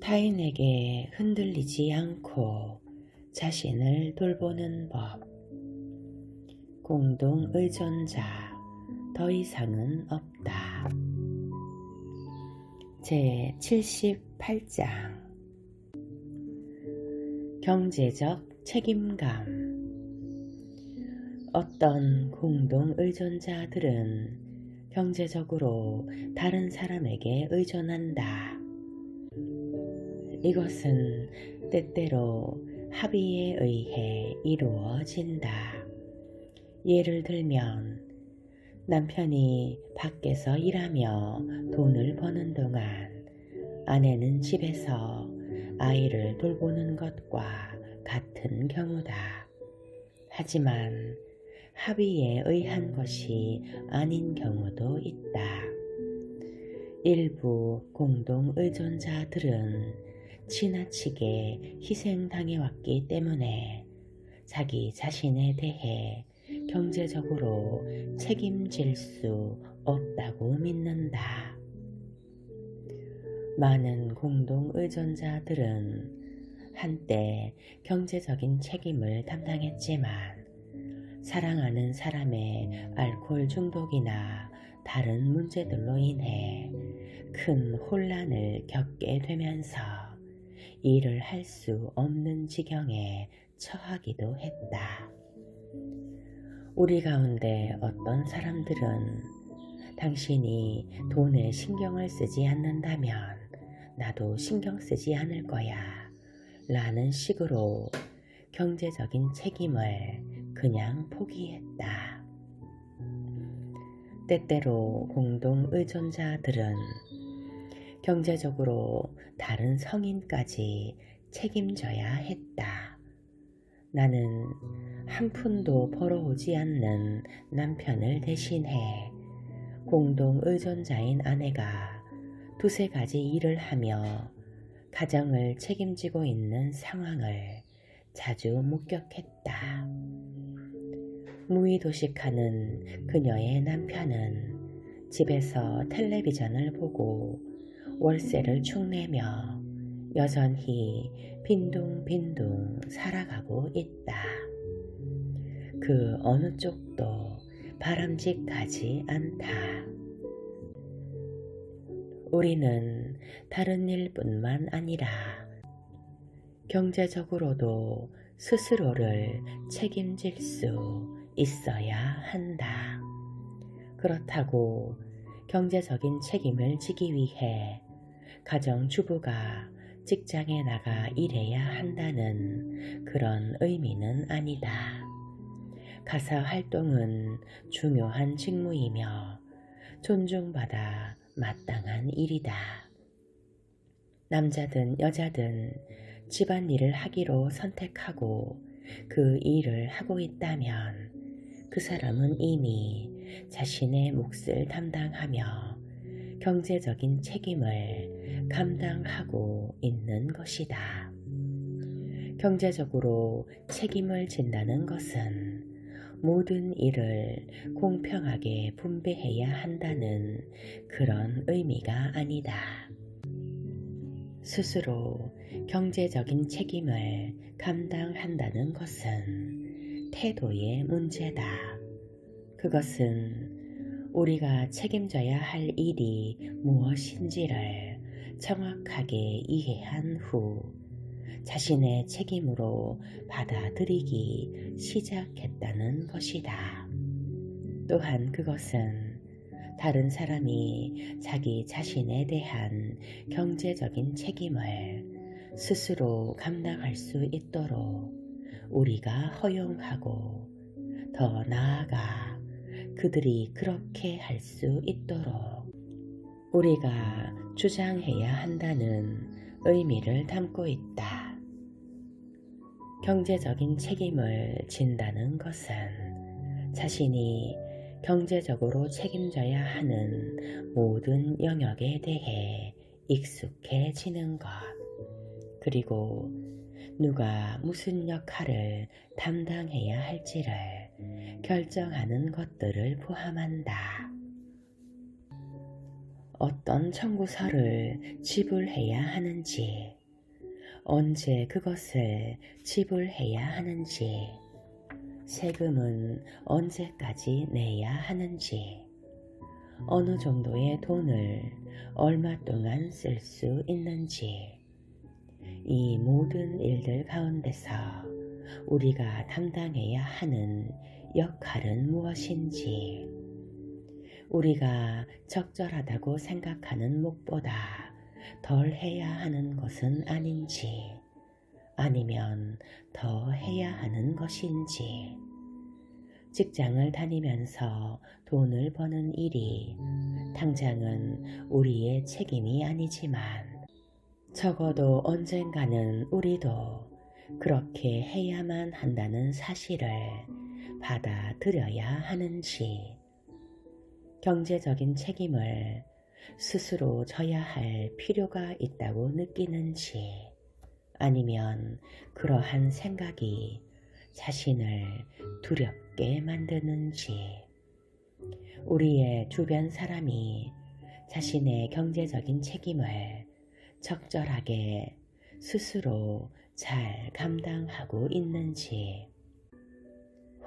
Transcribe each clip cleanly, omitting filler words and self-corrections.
타인에게 흔들리지 않고 자신을 돌보는 법. 공동 의존자, 더 이상은 없다. 제 78장. 경제적 책임감. 어떤 공동 의존자들은 경제적으로 다른 사람에게 의존한다. 이것은 때때로 합의에 의해 이루어진다. 예를 들면 남편이 밖에서 일하며 돈을 버는 동안 아내는 집에서 아이를 돌보는 것과 같은 경우다. 하지만 합의에 의한 것이 아닌 경우도 있다. 일부 공동 의존자들은 지나치게 희생당해왔기 때문에 자기 자신에 대해 경제적으로 책임질 수 없다고 믿는다. 많은 공동 의존자들은 한때 경제적인 책임을 담당했지만 사랑하는 사람의 알코올 중독이나 다른 문제들로 인해 큰 혼란을 겪게 되면서 일을 할 수 없는 지경에 처하기도 했다. 우리 가운데 어떤 사람들은 당신이 돈에 신경을 쓰지 않는다면 나도 신경 쓰지 않을 거야 라는 식으로 경제적인 책임을 그냥 포기했다. 때때로 공동 의존자들은 경제적으로 다른 성인까지 책임져야 했다. 나는 한 푼도 벌어오지 않는 남편을 대신해 공동 의존자인 아내가 두세 가지 일을 하며 가정을 책임지고 있는 상황을 자주 목격했다. 무의도식하는 그녀의 남편은 집에서 텔레비전을 보고 월세를 축내며 여전히 빈둥빈둥 살아가고 있다. 그 어느 쪽도 바람직하지 않다. 우리는 다른 일뿐만 아니라 경제적으로도 스스로를 책임질 수 있어야 한다. 그렇다고 경제적인 책임을 지기 위해 가정주부가 직장에 나가 일해야 한다는 그런 의미는 아니다. 가사 활동은 중요한 직무이며 존중받아 마땅한 일이다. 남자든 여자든 집안일을 하기로 선택하고 그 일을 하고 있다면 그 사람은 이미 자신의 몫을 담당하며 경제적인 책임을 감당하고 있는 것이다. 경제적으로 책임을 진다는 것은 모든 일을 공평하게 분배해야 한다는 그런 의미가 아니다. 스스로 경제적인 책임을 감당한다는 것은 태도의 문제다. 그것은 우리가 책임져야 할 일이 무엇인지를 정확하게 이해한 후 자신의 책임으로 받아들이기 시작했다는 것이다. 또한 그것은 다른 사람이 자기 자신에 대한 경제적인 책임을 스스로 감당할 수 있도록 우리가 허용하고 더 나아가 그들이 그렇게 할 수 있도록 우리가 주장해야 한다는 의미를 담고 있다. 경제적인 책임을 진다는 것은 자신이 경제적으로 책임져야 하는 모든 영역에 대해 익숙해지는 것, 그리고 누가 무슨 역할을 담당해야 할지를 결정하는 것들을 포함한다. 어떤 청구서를 지불해야 하는지, 언제 그것을 지불해야 하는지, 세금은 언제까지 내야 하는지, 어느 정도의 돈을 얼마 동안 쓸 수 있는지, 이 모든 일들 가운데서 우리가 담당해야 하는 역할은 무엇인지, 우리가 적절하다고 생각하는 목보다 덜 해야 하는 것은 아닌지, 아니면 더 해야 하는 것인지, 직장을 다니면서 돈을 버는 일이 당장은 우리의 책임이 아니지만 적어도 언젠가는 우리도 그렇게 해야만 한다는 사실을 받아들여야 하는지, 경제적인 책임을 스스로 져야 할 필요가 있다고 느끼는지, 아니면 그러한 생각이 자신을 두렵게 만드는지, 우리의 주변 사람이 자신의 경제적인 책임을 적절하게 스스로 잘 감당하고 있는지,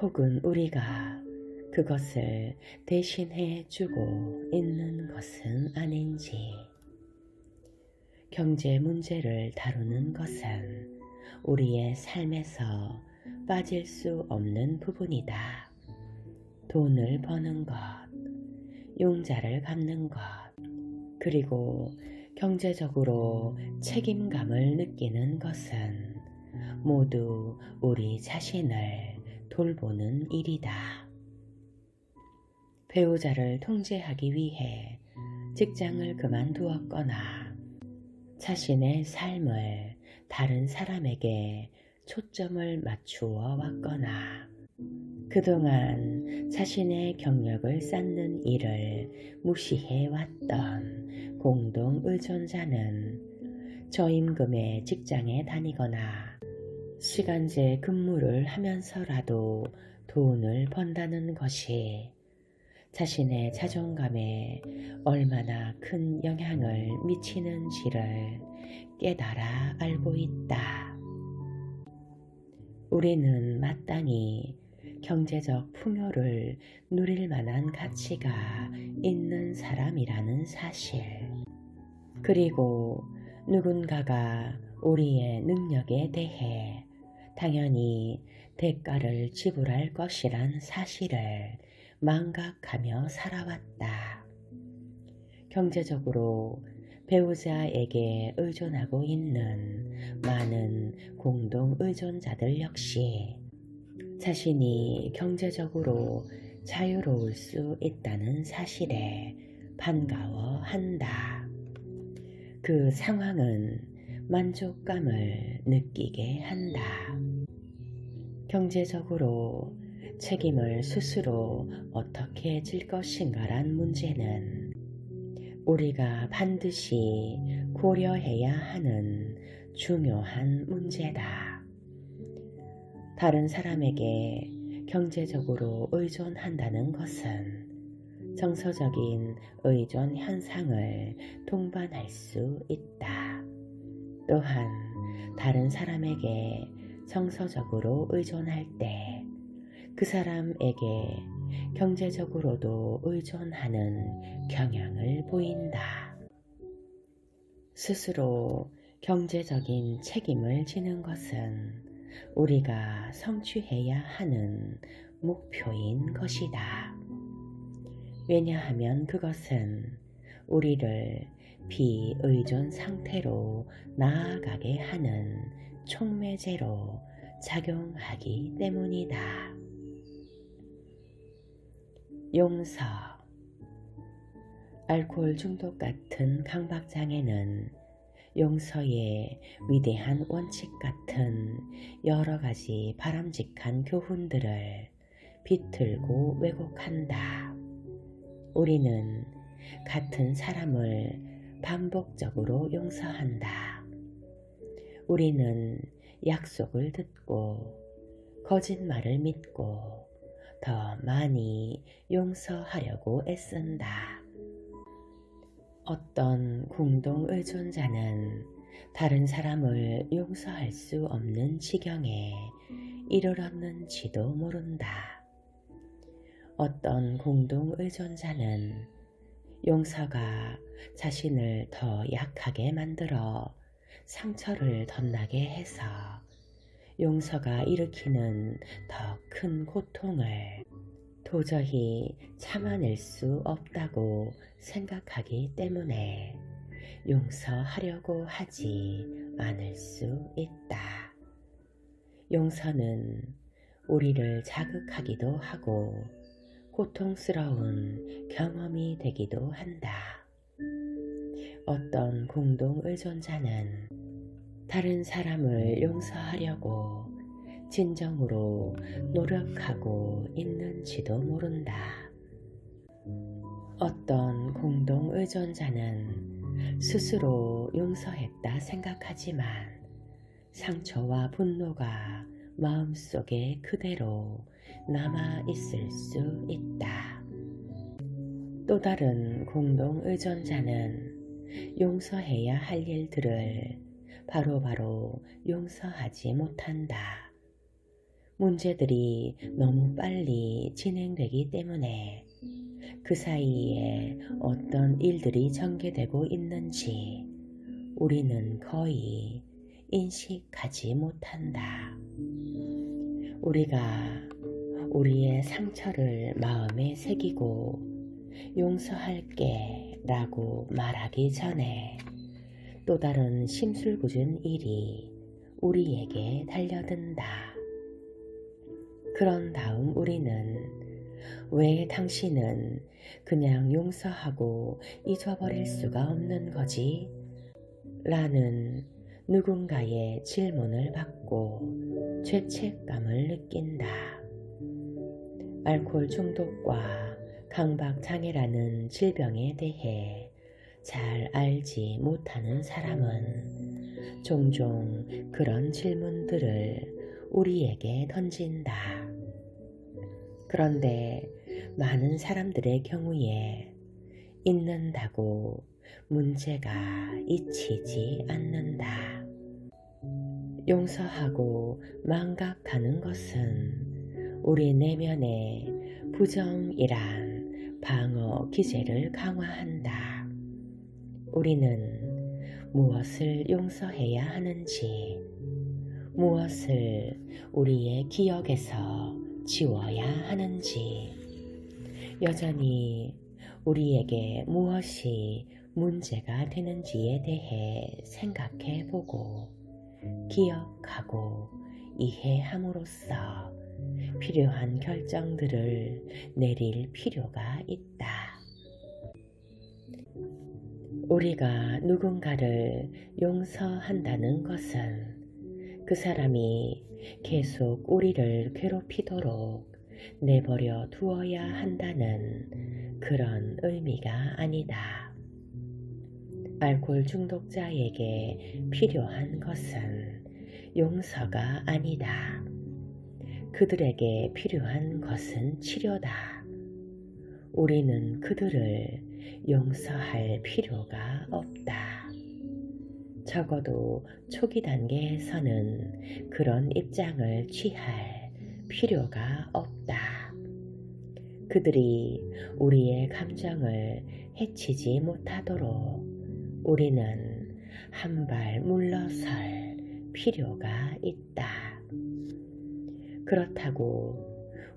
혹은 우리가 그것을 대신해 주고 있는 것은 아닌지. 경제 문제를 다루는 것은 우리의 삶에서 빠질 수 없는 부분이다. 돈을 버는 것, 융자를 갚는 것, 그리고 경제적으로 책임감을 느끼는 것은 모두 우리 자신을 돌보는 일이다. 배우자를 통제하기 위해 직장을 그만두었거나 자신의 삶을 다른 사람에게 초점을 맞추어 왔거나 그동안 자신의 경력을 쌓는 일을 무시해 왔던 공동 의존자는 저임금의 직장에 다니거나 시간제 근무를 하면서라도 돈을 번다는 것이 자신의 자존감에 얼마나 큰 영향을 미치는지를 깨달아 알고 있다. 우리는 마땅히 경제적 풍요를 누릴 만한 가치가 있는 사람이라는 사실, 그리고 누군가가 우리의 능력에 대해 당연히 대가를 지불할 것이란 사실을 망각하며 살아왔다. 경제적으로 배우자에게 의존하고 있는 많은 공동 의존자들 역시 자신이 경제적으로 자유로울 수 있다는 사실에 반가워한다. 그 상황은 만족감을 느끼게 한다. 경제적으로 책임을 스스로 어떻게 질 것인가란 문제는 우리가 반드시 고려해야 하는 중요한 문제다. 다른 사람에게 경제적으로 의존한다는 것은 정서적인 의존 현상을 동반할 수 있다. 또한 다른 사람에게 정서적으로 의존할 때 그 사람에게 경제적으로도 의존하는 경향을 보인다. 스스로 경제적인 책임을 지는 것은 우리가 성취해야 하는 목표인 것이다. 왜냐하면 그것은 우리를 비의존 상태로 나아가게 하는 촉매제로 작용하기 때문이다. 용서. 알코올 중독 같은 강박장애는 용서의 위대한 원칙 같은 여러 가지 바람직한 교훈들을 비틀고 왜곡한다. 우리는 같은 사람을 반복적으로 용서한다. 우리는 약속을 듣고 거짓말을 믿고 더 많이 용서하려고 애쓴다. 어떤 공동 의존자는 다른 사람을 용서할 수 없는 지경에 이르렀는지도 모른다. 어떤 공동 의존자는 용서가 자신을 더 약하게 만들어 상처를 덧나게 해서 용서가 일으키는 더 큰 고통을 도저히 참아낼 수 없다고 생각하기 때문에 용서하려고 하지 않을 수 있다. 용서는 우리를 자극하기도 하고 고통스러운 경험이 되기도 한다. 어떤 공동 의존자는 다른 사람을 용서하려고 진정으로 노력하고 있는지도 모른다. 어떤 공동 의존자는 스스로 용서했다 생각하지만 상처와 분노가 마음속에 그대로 남아 있을 수 있다. 또 다른 공동 의존자는 용서해야 할 일들을 바로바로 용서하지 못한다. 문제들이 너무 빨리 진행되기 때문에 그 사이에 어떤 일들이 전개되고 있는지 우리는 거의 인식하지 못한다. 우리가 우리의 상처를 마음에 새기고 용서할게 라고 말하기 전에 또 다른 심술궂은 일이 우리에게 달려든다. 그런 다음 우리는 왜 당신은 그냥 용서하고 잊어버릴 수가 없는 거지? 라는 누군가의 질문을 받고 죄책감을 느낀다. 알코올 중독과 강박장애라는 질병에 대해 잘 알지 못하는 사람은 종종 그런 질문들을 우리에게 던진다. 그런데 많은 사람들의 경우에 잊는다고 문제가 잊히지 않는다. 용서하고 망각하는 것은 우리 내면의 부정이란 방어 기제를 강화한다. 우리는 무엇을 용서해야 하는지, 무엇을 우리의 기억에서 지워야 하는지, 여전히 우리에게 무엇이 문제가 되는지에 대해 생각해 보고 기억하고 이해함으로써 필요한 결정들을 내릴 필요가 있다. 우리가 누군가를 용서한다는 것은 그 사람이 계속 우리를 괴롭히도록 내버려 두어야 한다는 그런 의미가 아니다. 알코올 중독자에게 필요한 것은 용서가 아니다. 그들에게 필요한 것은 치료다. 우리는 그들을 용서할 필요가 없다. 적어도 초기 단계에서는 그런 입장을 취할 필요가 없다. 그들이 우리의 감정을 해치지 못하도록 우리는 한 발 물러설 필요가 있다. 그렇다고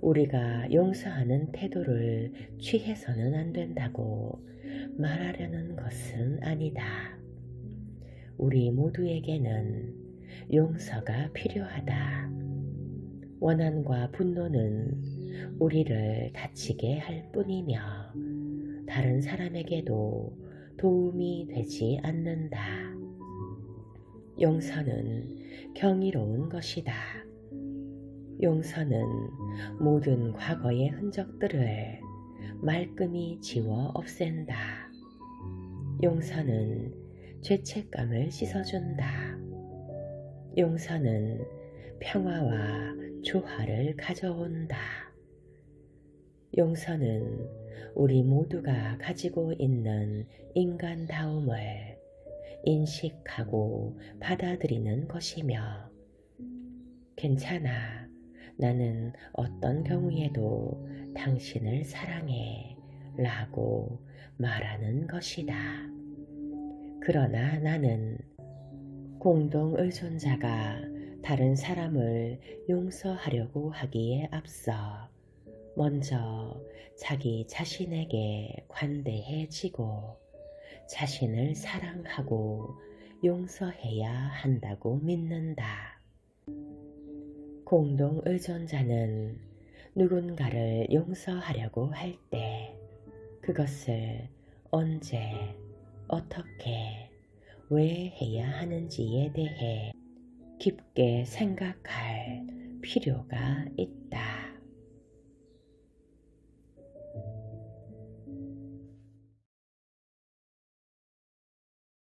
우리가 용서하는 태도를 취해서는 안 된다고 말하려는 것은 아니다. 우리 모두에게는 용서가 필요하다. 원한과 분노는 우리를 다치게 할 뿐이며 다른 사람에게도 도움이 되지 않는다. 용서는 경이로운 것이다. 용서는 모든 과거의 흔적들을 말끔히 지워 없앤다. 용서는 죄책감을 씻어준다. 용서는 평화와 조화를 가져온다. 용서는 우리 모두가 가지고 있는 인간다움을 인식하고 받아들이는 것이며, 괜찮아. 나는 어떤 경우에도 당신을 사랑해 라고 말하는 것이다. 그러나 나는 공동의존자가 다른 사람을 용서하려고 하기에 앞서 먼저 자기 자신에게 관대해지고 자신을 사랑하고 용서해야 한다고 믿는다. 공동의존자는 누군가를 용서하려고 할 때 그것을 언제, 어떻게, 왜 해야 하는지에 대해 깊게 생각할 필요가 있다.